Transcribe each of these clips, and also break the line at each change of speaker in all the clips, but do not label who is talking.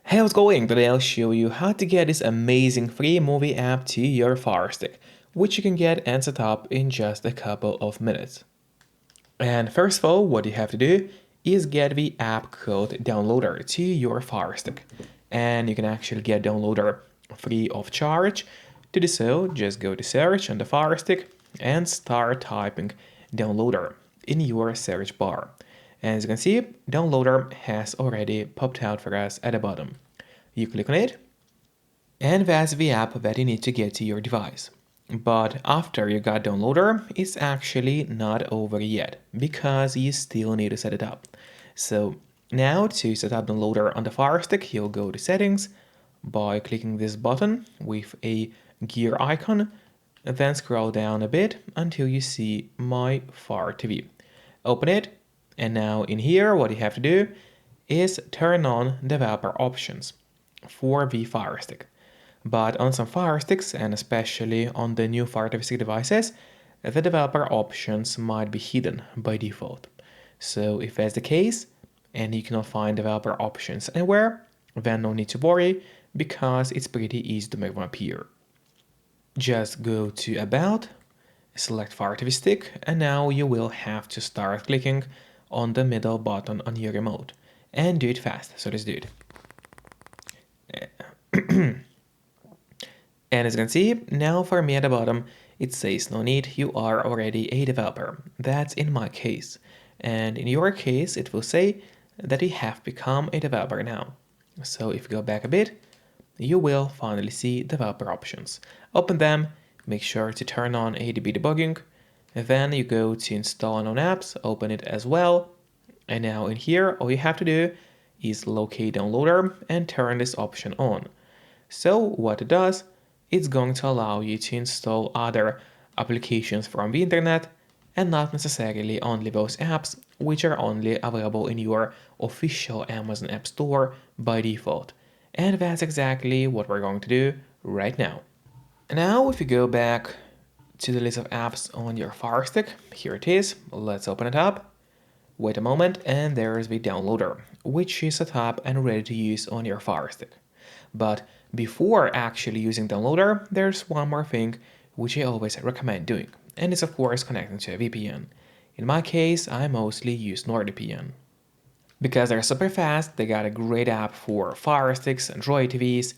Hey, how's it going? Today I'll show you how to get this amazing free movie app to your Firestick, which you can get and set up in just a couple of minutes. And first of all, what you have to do is get the app code downloader to your Firestick. And you can actually get downloader free of charge. To do so, just go to search on the Firestick and start typing downloader in your search bar. And as you can see, downloader has already popped out for us at the bottom. You click on it, and that's the app that you need to get to your device. But after you got downloader, it's actually not over yet, because you still need to set it up. So now to set up downloader on the Firestick, you'll go to settings by clicking this button with a gear icon, and then scroll down a bit until you see My Fire TV. Open it, and now in here what you have to do is turn on developer options for the Firestick. But on some Firesticks, and especially on the new Fire TV devices, the developer options might be hidden by default. So if that's the case, and you cannot find developer options anywhere, then no need to worry, because it's pretty easy to make one appear. Just go to About, select Fire TV Stick, and now you will have to start clicking on the middle button on your remote. And do it fast, so let's do it. And as you can see, now for me at the bottom, it says no need, you are already a developer. That's in my case. And in your case, it will say that you have become a developer now. So if you go back a bit, you will finally see developer options. Open them, make sure to turn on ADB debugging, and then you go to install unknown apps, open it as well. And now in here, all you have to do is locate downloader and turn this option on. So what it does, it's going to allow you to install other applications from the internet and not necessarily only those apps which are only available in your official Amazon App Store by default. And that's exactly what we're going to do right now. Now if you go back to the list of apps on your Firestick, here it is, let's open it up. Wait a moment, and there's the downloader, which is set up and ready to use on your Firestick. But before actually using downloader, there's one more thing which I always recommend doing, and it's of course connecting to a VPN. In my case, I mostly use NordVPN. Because they're super fast, they got a great app for Firesticks, Android TVs,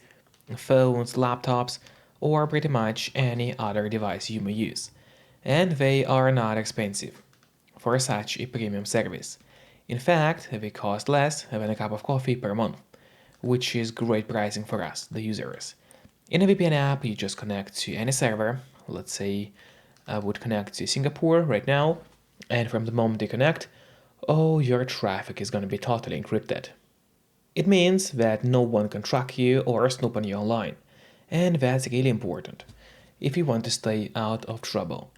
phones, laptops, or pretty much any other device you may use. And they are not expensive for such a premium service. In fact, they cost less than a cup of coffee per month, which is great pricing for us, the users. In a VPN app, you just connect to any server. Let's say I would connect to Singapore right now, and from the moment you connect, all your traffic is going to be totally encrypted. It means that no one can track you or snoop on you online, and that's really important if you want to stay out of trouble.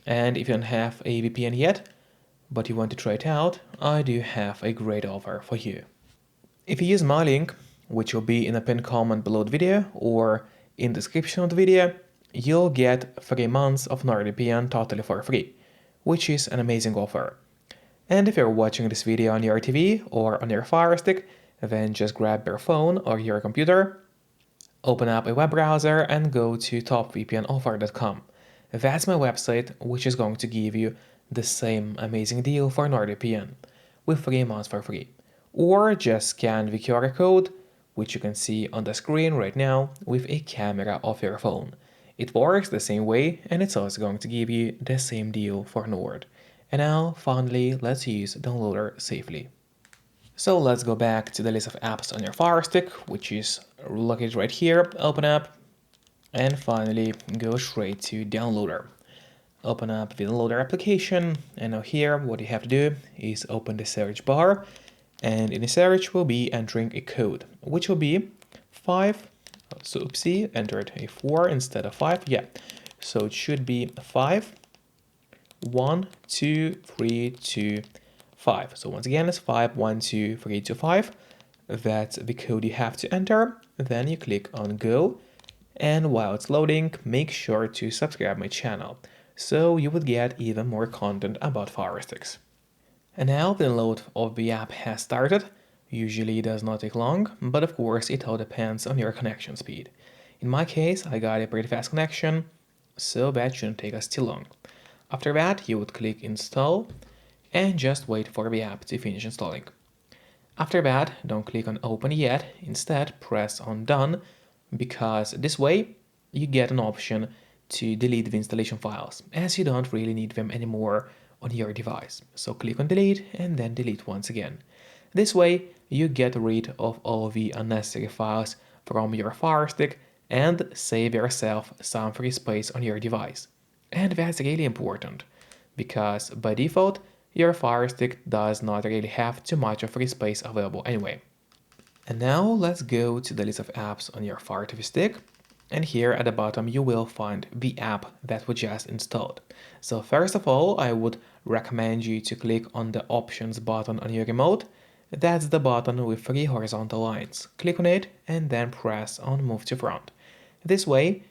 And if you don't have a VPN yet, but you want to try it out, I do have a great offer for you. If you use my link, which will be in a pinned comment below the video or in the description of the video, you'll get 3 months of NordVPN totally for free, which is an amazing offer. And if you're watching this video on your TV or on your Firestick, then just grab your phone or your computer, open up a web browser and go to topvpnoffer.com. That's my website, which is going to give you the same amazing deal for NordVPN with 3 months for free. Or just scan the QR code, which you can see on the screen right now with a camera of your phone. It works the same way, and it's also going to give you the same deal for Nord. And now, finally, let's use downloader safely. So let's go back to the list of apps on your Firestick, which is located right here. Open up, and finally go straight to downloader. Open up the downloader application, and now here what you have to do is open the search bar, and in the search we'll be entering a code, which will be 5, so oopsie, entered a 4 instead of 5, yeah, so it should be 5, 1, 2, 3, 2, 5. So once again it's 5, 1, 2, 3, 2, 5. That's the code you have to enter. Then you click on go, and while it's loading, make sure to subscribe my channel, so you would get even more content about Firesticks. And now the download of the app has started. Usually it does not take long, but of course it all depends on your connection speed. In my case, I got a pretty fast connection, so that shouldn't take us too long. After that, you would click install and just wait for the app to finish installing. After that, don't click on open yet, instead press on done, because this way you get an option to delete the installation files, as you don't really need them anymore on your device. So click on delete and then delete once again. This way you get rid of all the unnecessary files from your Firestick and save yourself some free space on your device. And that's really important, because by default your Firestick does not really have too much of free space available anyway. And now let's go to the list of apps on your Fire TV stick, and here at the bottom you will find the app that we just installed. So first of all, I would recommend you to click on the options button on your remote. That's the button with 3 horizontal lines. Click on it and then press on move to front. This way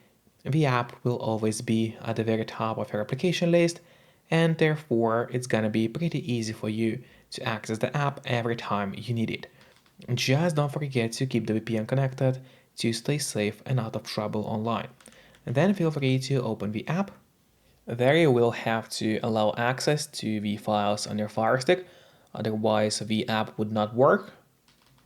the app will always be at the very top of your application list, and therefore it's gonna be pretty easy for you to access the app every time you need it. Just don't forget to keep the VPN connected to stay safe and out of trouble online. And then feel free to open the app. There you will have to allow access to the files on your Fire Stick, otherwise the app would not work.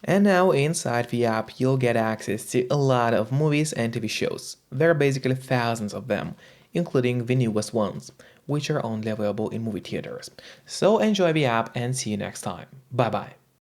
And now inside the app you'll get access to a lot of movies and TV shows. There are basically thousands of them, including the newest ones, which are only available in movie theaters. So enjoy the app and see you next time. Bye bye.